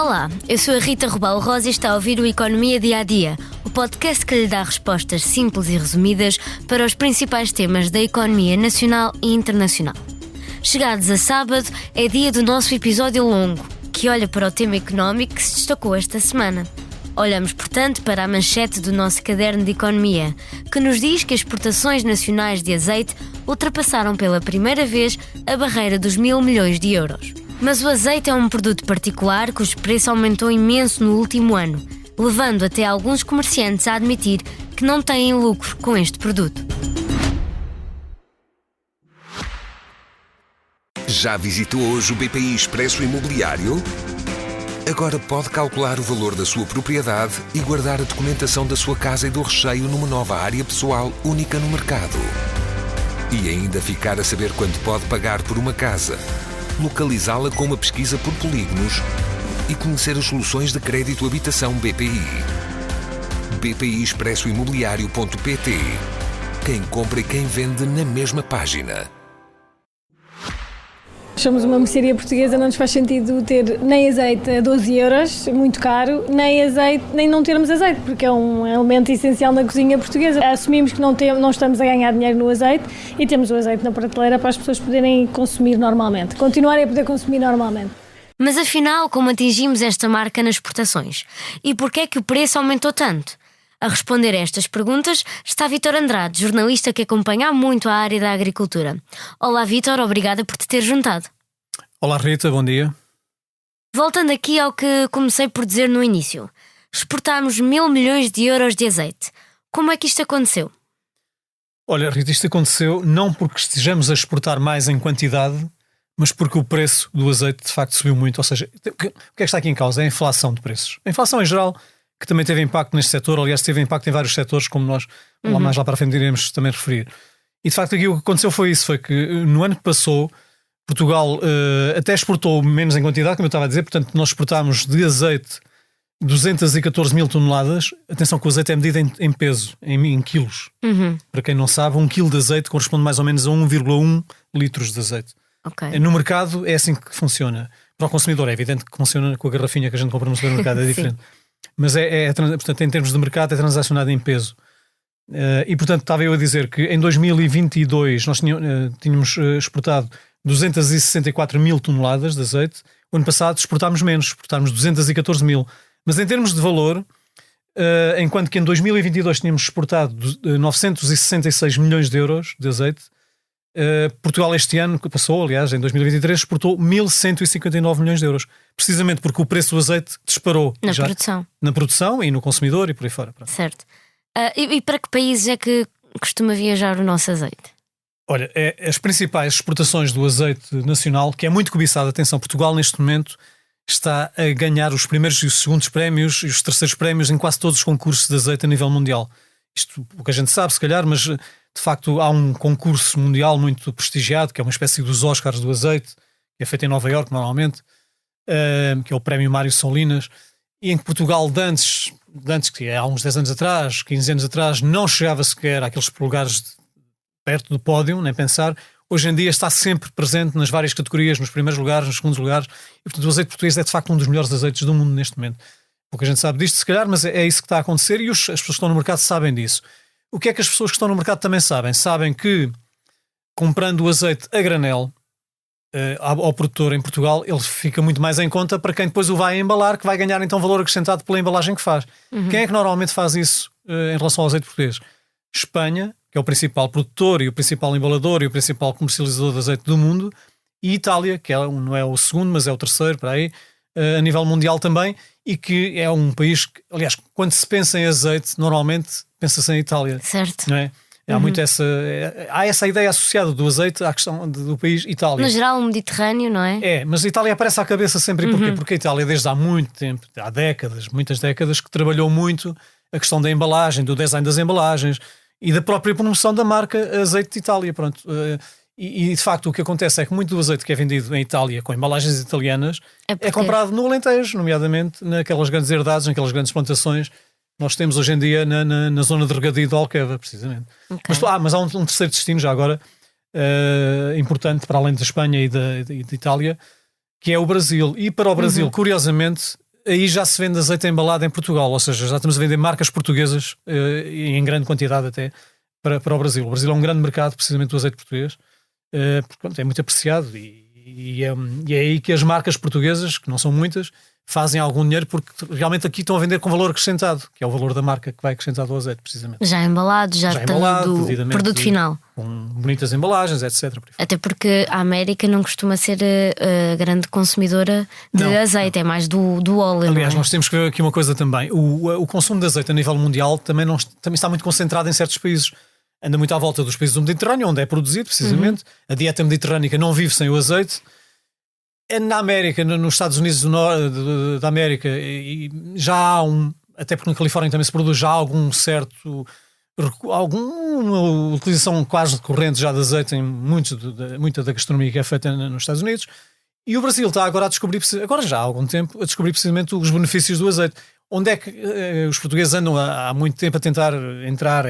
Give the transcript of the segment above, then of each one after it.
Olá, eu sou a Rita Rubal Rosa e está a ouvir o Economia Dia a Dia, o podcast que lhe dá respostas simples e resumidas para os principais temas da economia nacional e internacional. Chegados a sábado, é dia do nosso episódio longo, que olha para o tema económico que se destacou esta semana. Olhamos, portanto, para a manchete do nosso caderno de economia, que nos diz que as exportações nacionais de azeite ultrapassaram pela primeira vez a barreira dos 1.000 milhões de euros. Mas o azeite é um produto particular cujo preço aumentou imenso no último ano, levando até alguns comerciantes a admitir que não têm lucro com este produto. Já visitou hoje o BPI Expresso Imobiliário? Agora pode calcular o valor da sua propriedade e guardar a documentação da sua casa e do recheio numa nova área pessoal única no mercado. E ainda ficar a saber quanto pode pagar por uma casa, localizá-la com uma pesquisa por polígonos e conhecer as soluções de crédito habitação BPI. bpiexpressoimobiliario.pt. Quem compra e quem vende na mesma página. Somos uma mercearia portuguesa, não nos faz sentido ter nem azeite a 12 euros, muito caro, nem não termos azeite, porque é um elemento essencial na cozinha portuguesa. Assumimos que não estamos a ganhar dinheiro no azeite e temos o azeite na prateleira para as pessoas poderem consumir normalmente, continuarem a poder consumir normalmente. Mas afinal, como atingimos esta marca nas exportações? E porquê é que o preço aumentou tanto? A responder a estas perguntas está Vítor Andrade, jornalista que acompanha muito a área da agricultura. Olá Vítor, obrigada por te ter juntado. Olá Rita, bom dia. Voltando aqui ao que comecei por dizer no início. Exportámos 1.000 milhões de euros de azeite. Como é que isto aconteceu? Olha Rita, isto aconteceu não porque estejamos a exportar mais em quantidade, mas porque o preço do azeite de facto subiu muito. Ou seja, o que é que está aqui em causa? É a inflação de preços. A inflação em geral, que também teve impacto neste setor, aliás teve impacto em vários setores, como nós mais lá para a frente iremos também referir. E de facto aqui o que aconteceu foi isso, foi que no ano que passou, Portugal até exportou menos em quantidade, como eu estava a dizer, portanto nós exportámos de azeite 214 mil toneladas, atenção que o azeite é medido em peso, em quilos. Para quem não sabe, 1 quilo de azeite corresponde mais ou menos a 1,1 litros de azeite. Okay. No mercado é assim que funciona. Para o consumidor é evidente que funciona com a garrafinha que a gente compra no supermercado, é diferente. Mas portanto, em termos de mercado é transacionado em peso. E portanto estava eu a dizer que em 2022 nós tínhamos exportado 264 mil toneladas de azeite. O ano passado exportámos menos, exportámos 214 mil. Mas em termos de valor, enquanto que em 2022 tínhamos exportado 966 milhões de euros de azeite, Portugal este ano, que passou, aliás, em 2023, exportou 1.159 milhões de euros. Precisamente porque o preço do azeite disparou. Na produção e no consumidor e por aí fora. Certo. E para que países é que costuma viajar o nosso azeite? Olha, as principais exportações do azeite nacional, que é muito cobiçado, atenção, Portugal neste momento está a ganhar os primeiros e os segundos prémios e os terceiros prémios em quase todos os concursos de azeite a nível mundial. Isto o que a gente sabe, se calhar, mas de facto há um concurso mundial muito prestigiado, que é uma espécie dos Oscars do azeite, que é feito em Nova Iorque normalmente, que é o Prémio Mário Solinas, e em que Portugal de antes, que há uns 10 anos atrás, 15 anos atrás, não chegava sequer àqueles lugares perto do pódio, nem pensar. Hoje em dia está sempre presente nas várias categorias, nos primeiros lugares, nos segundos lugares, e portanto o azeite português é de facto um dos melhores azeites do mundo neste momento. Pouca gente sabe disto, se calhar, mas é isso que está a acontecer e as pessoas que estão no mercado sabem disso. O que é que as pessoas que estão no mercado também sabem? Sabem que comprando o azeite a granel ao produtor em Portugal, ele fica muito mais em conta para quem depois o vai embalar, que vai ganhar então valor acrescentado pela embalagem que faz. Quem é que normalmente faz isso em relação ao azeite português? Espanha, que é o principal produtor e o principal embalador e o principal comercializador de azeite do mundo, e Itália, que não é o segundo, mas é o terceiro, para aí, a nível mundial também, e que é um país que, aliás, quando se pensa em azeite, normalmente pensa-se em Itália. Certo. Não é? Há muito há essa ideia associada do azeite à questão do país Itália. No geral, o Mediterrâneo, não é? É, mas a Itália aparece à cabeça sempre. Porquê? Porque a Itália, desde há muito tempo, há décadas, muitas décadas, que trabalhou muito a questão da embalagem, do design das embalagens e da própria promoção da marca Azeite de Itália. Pronto. E de facto o que acontece é que muito do azeite que é vendido em Itália com embalagens italianas é comprado no Alentejo, nomeadamente naquelas grandes herdades, naquelas grandes plantações nós temos hoje em dia na zona de regadio de Alqueva, precisamente. Okay. Mas há um terceiro destino já agora importante para além da Espanha e de Itália, que é o Brasil. E para o Brasil, curiosamente, aí já se vende azeite embalado em Portugal, ou seja, já estamos a vender marcas portuguesas em grande quantidade até para o Brasil. O Brasil é um grande mercado precisamente do azeite português, porque pronto, é muito apreciado e é aí que as marcas portuguesas, que não são muitas, fazem algum dinheiro, porque realmente aqui estão a vender com valor acrescentado, que é o valor da marca que vai acrescentado ao azeite, precisamente. Já embalado, já do produto final. Com bonitas embalagens, etc. Até porque a América não costuma ser a grande consumidora de azeite, é mais do óleo. Aliás, não é? nós temos que ver aqui uma coisa também. O consumo de azeite a nível mundial também está muito concentrado em certos países. Anda muito à volta dos países do Mediterrâneo, onde é produzido, precisamente. A dieta mediterrânica não vive sem o azeite. Na América, nos Estados Unidos do Norte da América, e já há até porque na Califórnia também se produz já alguma utilização quase recorrente já de azeite em muita da gastronomia que é feita nos Estados Unidos. E o Brasil está agora a descobrir, agora já há algum tempo, a descobrir precisamente os benefícios do azeite. Onde é que os portugueses andam há muito tempo a tentar entrar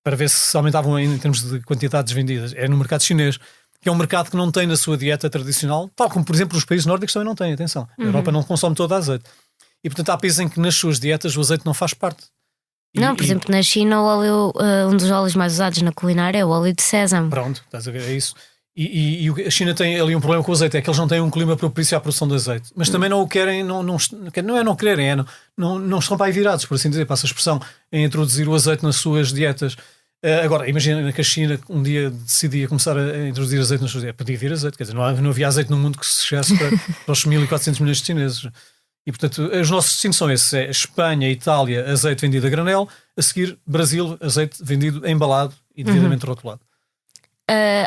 para ver se aumentavam em termos de quantidades vendidas? É no mercado chinês, que é um mercado que não tem na sua dieta tradicional, tal como, por exemplo, os países nórdicos também não têm, atenção. A Europa não consome todo o azeite. E, portanto, há países em que nas suas dietas o azeite não faz parte. Por exemplo, na China, o óleo, um dos óleos mais usados na culinária é o óleo de sésamo. Pronto, estás a ver, é isso. E a China tem ali um problema com o azeite, é que eles não têm um clima propício à produção de azeite. Mas também não o querem, não é não quererem, não estão para aí virados, por assim dizer, passa a expressão, em introduzir o azeite nas suas dietas. Agora, imagina que a China um dia decidia começar a introduzir azeite nas suas dietas. Podia vir azeite, quer dizer, não havia azeite no mundo que se chegasse para os 1.400 milhões de chineses. E, portanto, os nossos destinos são esses: é Espanha, Itália, azeite vendido a granel, a seguir Brasil, azeite vendido embalado e devidamente rotulado.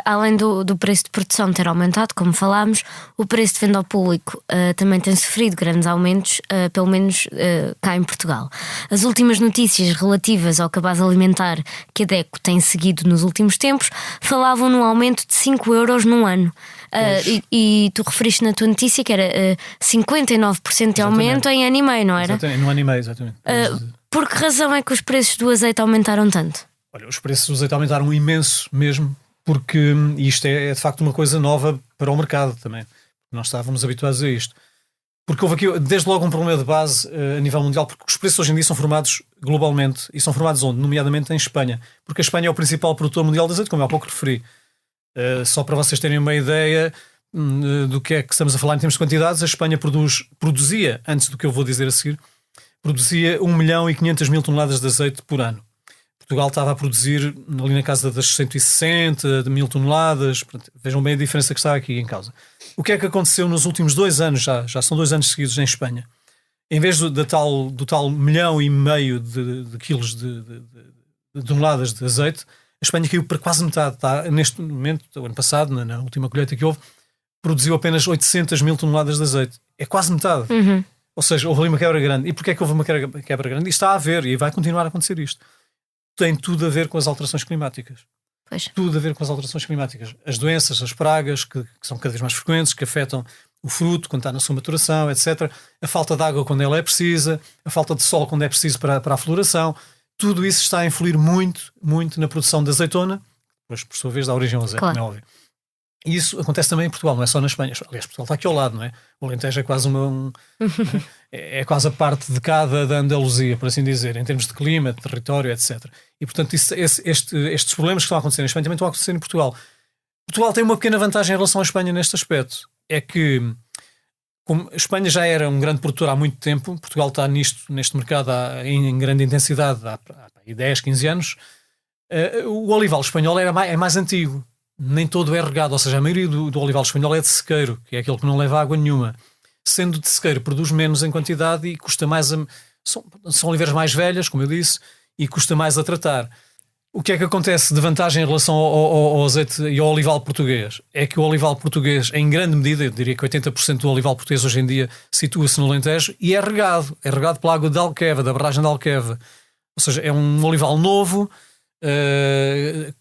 Além do preço de produção ter aumentado, como falámos, o preço de venda ao público também tem sofrido grandes aumentos, pelo menos cá em Portugal. As últimas notícias relativas ao cabaz alimentar que a DECO tem seguido nos últimos tempos falavam num aumento de 5 euros num ano. E tu referiste na tua notícia que era 59% de aumento em ano e meio, não era? Exatamente, no ano e meio, exatamente. Por que razão é que os preços do azeite aumentaram tanto? Olha, os preços do azeite aumentaram imenso mesmo, porque isto é de facto uma coisa nova para o mercado também. Nós estávamos habituados a isto. Porque houve aqui desde logo um problema de base a nível mundial, porque os preços hoje em dia são formados globalmente. E são formados onde? Nomeadamente em Espanha. Porque a Espanha é o principal produtor mundial de azeite, como eu há pouco referi. Só para vocês terem uma ideia do que é que estamos a falar em termos de quantidades, a Espanha produzia, antes do que eu vou dizer a seguir, produzia 1.500.000 toneladas de azeite por ano. Portugal estava a produzir ali na casa das 160 mil toneladas. Portanto, vejam bem a diferença que está aqui em causa. O que é que aconteceu nos últimos 2 anos? Já são 2 anos seguidos em Espanha. Em vez do tal 1,5 milhão de quilos de toneladas de azeite, a Espanha caiu para quase metade. Está, neste momento, o ano passado, na última colheita que houve, produziu apenas 800 mil toneladas de azeite. É quase metade. Ou seja, houve ali uma quebra grande. E porquê é que houve uma quebra grande? Isto está a haver e vai continuar a acontecer isto. Tem tudo a ver com as alterações climáticas. Pois. Tudo a ver com as alterações climáticas. As doenças, as pragas, que são cada vez mais frequentes, que afetam o fruto quando está na sua maturação, etc. A falta de água quando ela é precisa, a falta de sol quando é preciso para a floração. Tudo isso está a influir muito, muito na produção de azeitona, depois, por sua vez, dá origem ao azeite, claro. Não é óbvio. E isso acontece também em Portugal, não é só na Espanha. Aliás, Portugal está aqui ao lado, não é? O Alentejo é quase é quase a parte de cada da Andaluzia, por assim dizer, em termos de clima, de território, etc. E, portanto, estes problemas que estão a acontecer em Espanha também estão a acontecer em Portugal. Portugal tem uma pequena vantagem em relação à Espanha neste aspecto. É que, como a Espanha já era um grande produtor há muito tempo, Portugal está neste mercado em grande intensidade há 10, 15 anos, o olival espanhol é mais antigo. Nem todo é regado, ou seja, a maioria do olival espanhol é de sequeiro, que é aquele que não leva água nenhuma. Sendo de sequeiro, produz menos em quantidade e custa mais são oliveiras mais velhas, como eu disse, e custa mais a tratar. O que é que acontece de vantagem em relação ao azeite e ao olival português? É que o olival português, em grande medida, eu diria que 80% do olival português hoje em dia situa-se no Alentejo e é regado pela água de Alqueva, da barragem de Alqueva. Ou seja, é um olival novo,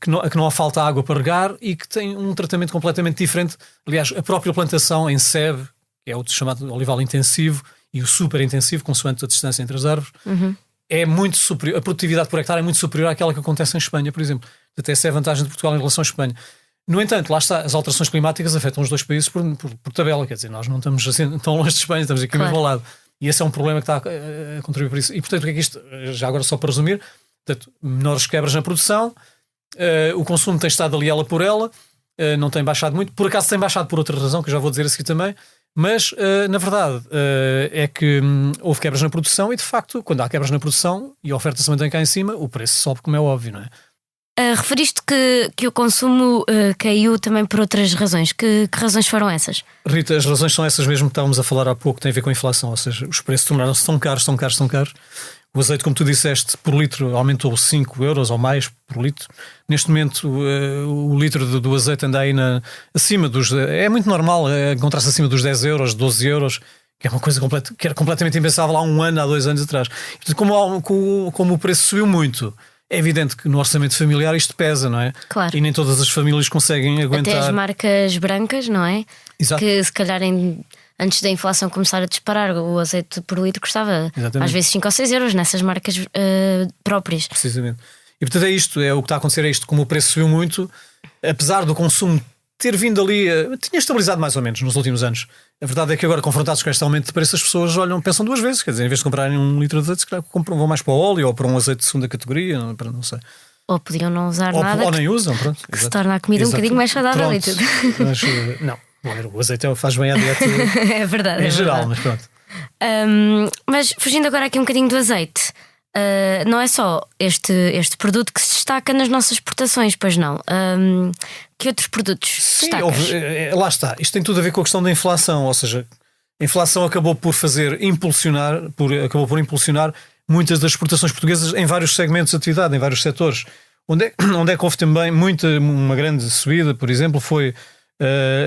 que não há falta água para regar e que tem um tratamento completamente diferente. Aliás, a própria plantação em sebe, que é o chamado olival intensivo e o super intensivo, consoante a distância entre as árvores, é muito superior. A produtividade por hectare é muito superior àquela que acontece em Espanha, por exemplo. Até essa é a vantagem de Portugal em relação à Espanha. No entanto, lá está, as alterações climáticas afetam os dois países por tabela, quer dizer, nós não estamos assim tão longe de Espanha, estamos aqui mesmo ao lado. E esse é um problema que está a contribuir para isso. E portanto, o que é que isto, já agora só para resumir, portanto, menores quebras na produção, o consumo tem estado ali ela por ela, não tem baixado muito, por acaso tem baixado por outra razão, que eu já vou dizer a seguir também, mas na verdade é que houve quebras na produção e de facto, quando há quebras na produção e a oferta se mantém cá em cima, o preço sobe, como é óbvio, não é? Referiste que o consumo caiu também por outras razões. Que razões foram essas? Rita, as razões são essas mesmo que estávamos a falar há pouco, tem a ver com a inflação, ou seja, os preços tornaram-se tão caros. O azeite, como tu disseste, por litro aumentou 5 euros ou mais por litro. Neste momento o litro do azeite anda aí acima dos... É muito normal encontrar-se acima dos 10 euros, 12 euros, que é uma coisa que era completamente impensável há 1 ano, há 2 anos atrás. Portanto, como o preço subiu muito, é evidente que no orçamento familiar isto pesa, não é? Claro. E nem todas as famílias conseguem aguentar. Até as marcas brancas, não é? Exato. Que se calhar antes da inflação começar a disparar, o azeite por litro custava às vezes 5 ou 6 euros nessas marcas próprias. Precisamente. E portanto é isto, o que está a acontecer é isto. Como o preço subiu muito, apesar do consumo ter vindo ali, tinha estabilizado mais ou menos nos últimos anos. A verdade é que agora, confrontados com este aumento de preço, as pessoas pensam 2 vezes. Quer dizer, em vez de comprarem 1 litro de azeite, se calhar vão mais para o óleo ou para um azeite de segunda categoria, não sei. Ou podiam não usar nada. Ou nem usam, pronto. Que se torna a comida um bocadinho mais saudável e tudo. Mas não, o azeite faz bem à dieta é verdade, em geral, mas pronto. Mas fugindo agora aqui um bocadinho do azeite, não é só este produto que se destaca nas nossas exportações, pois não? Que outros produtos destacas? Lá está, isto tem tudo a ver com a questão da inflação, ou seja, a inflação acabou por impulsionar muitas das exportações portuguesas em vários segmentos de atividade, em vários setores. Onde é que houve também uma grande subida, por exemplo, foi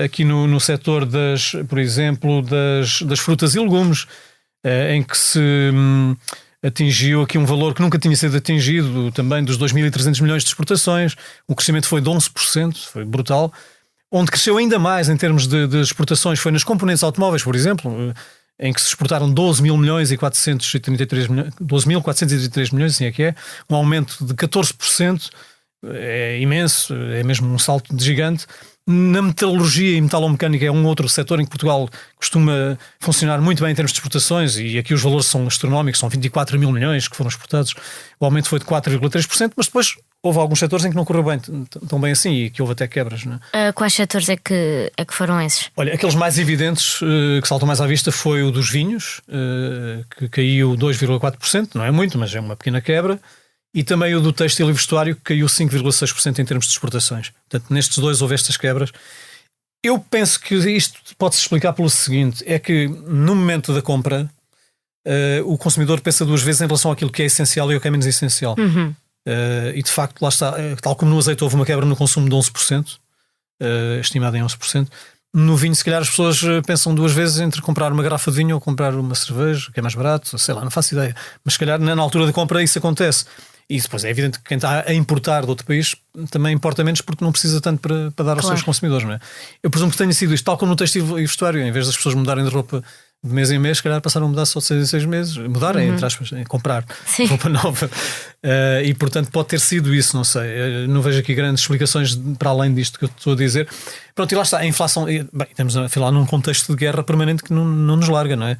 aqui no setor por exemplo, das frutas e legumes, em que se atingiu aqui um valor que nunca tinha sido atingido, também dos 2.300 milhões de exportações. O crescimento foi de 11%, foi brutal. Onde cresceu ainda mais em termos de exportações foi nas componentes automóveis, por exemplo, em que se exportaram 12.433 milhões, assim é que é, um aumento de 14%, é imenso, é mesmo um salto de gigante. Na metalurgia e metalomecânica é um outro setor em que Portugal costuma funcionar muito bem em termos de exportações, e aqui os valores são astronómicos, são 24 mil milhões que foram exportados. O aumento foi de 4,3%, mas depois houve alguns setores em que não correu bem tão bem assim e que houve até quebras, não é? Quais setores é que foram esses? Olha, aqueles mais evidentes que saltam mais à vista foi o dos vinhos, que caiu 2,4%, não é muito, mas é uma pequena quebra. E também o do têxtil e vestuário, que caiu 5,6% em termos de exportações. Portanto, nestes dois houve estas quebras. Eu penso que isto pode-se explicar pelo seguinte: é que no momento da compra o consumidor pensa 2 vezes em relação àquilo que é essencial e ao que é menos essencial. E de facto, lá está, tal como no azeite houve uma quebra no consumo de 11%, estimada em 11%. No vinho, se calhar, as pessoas pensam 2 vezes entre comprar uma garrafa de vinho ou comprar uma cerveja, que é mais barato, sei lá, não faço ideia. Mas se calhar na altura da compra isso acontece. E depois é evidente que quem está a importar de outro país também importa menos, porque não precisa tanto para dar aos seus consumidores, não é? Eu presumo que tenha sido isto, tal como no têxtil e vestuário. Em vez das pessoas mudarem de roupa de mês em mês, se calhar passaram a mudar só de 6 em 6 meses, mudarem, entre aspas, comprar roupa nova. E portanto pode ter sido isso, não sei. Não vejo aqui grandes explicações para além disto que eu estou a dizer. Pronto, e lá está, a inflação. Bem, estamos a falar num contexto de guerra permanente que não nos larga, não é?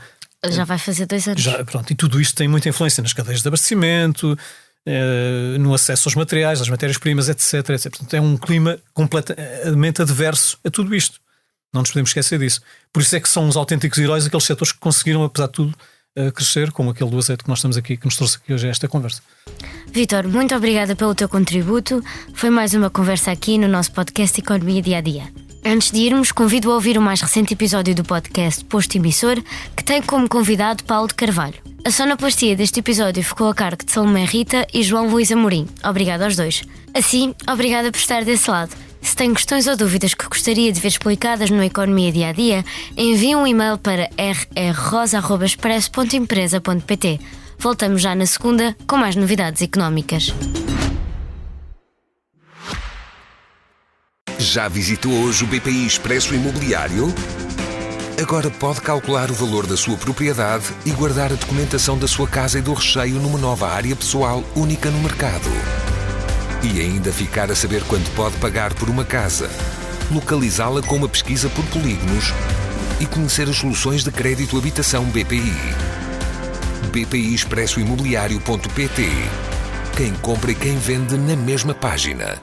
Já vai fazer 2 anos. Pronto, e tudo isto tem muita influência nas cadeias de abastecimento, no acesso aos materiais, às matérias-primas, etc. Portanto, é um clima completamente adverso a tudo isto. Não nos podemos esquecer disso. Por isso é que são os autênticos heróis aqueles setores que conseguiram, apesar de tudo, crescer, como aquele do azeite que nós estamos aqui, que nos trouxe aqui hoje a esta conversa. Vítor, muito obrigada pelo teu contributo. Foi mais uma conversa aqui no nosso podcast Economia Dia a Dia. Antes de irmos, convido a ouvir o mais recente episódio do podcast Posto Emissor, que tem como convidado Paulo de Carvalho. A sonoplastia deste episódio ficou a cargo de Salomé Rita e João Luís Amorim. Obrigada aos dois. Assim, obrigada por estar desse lado. Se tem questões ou dúvidas que gostaria de ver explicadas no Economia Dia a Dia, envie um e-mail para rrrosa@expresso.empresa.pt. Voltamos já na segunda com mais novidades económicas. Já visitou hoje o BPI Expresso Imobiliário? Agora pode calcular o valor da sua propriedade e guardar a documentação da sua casa e do recheio numa nova área pessoal única no mercado. E ainda ficar a saber quanto pode pagar por uma casa, localizá-la com uma pesquisa por polígonos e conhecer as soluções de crédito habitação BPI. bpiexpressoimobiliario.pt. Quem compra e quem vende na mesma página.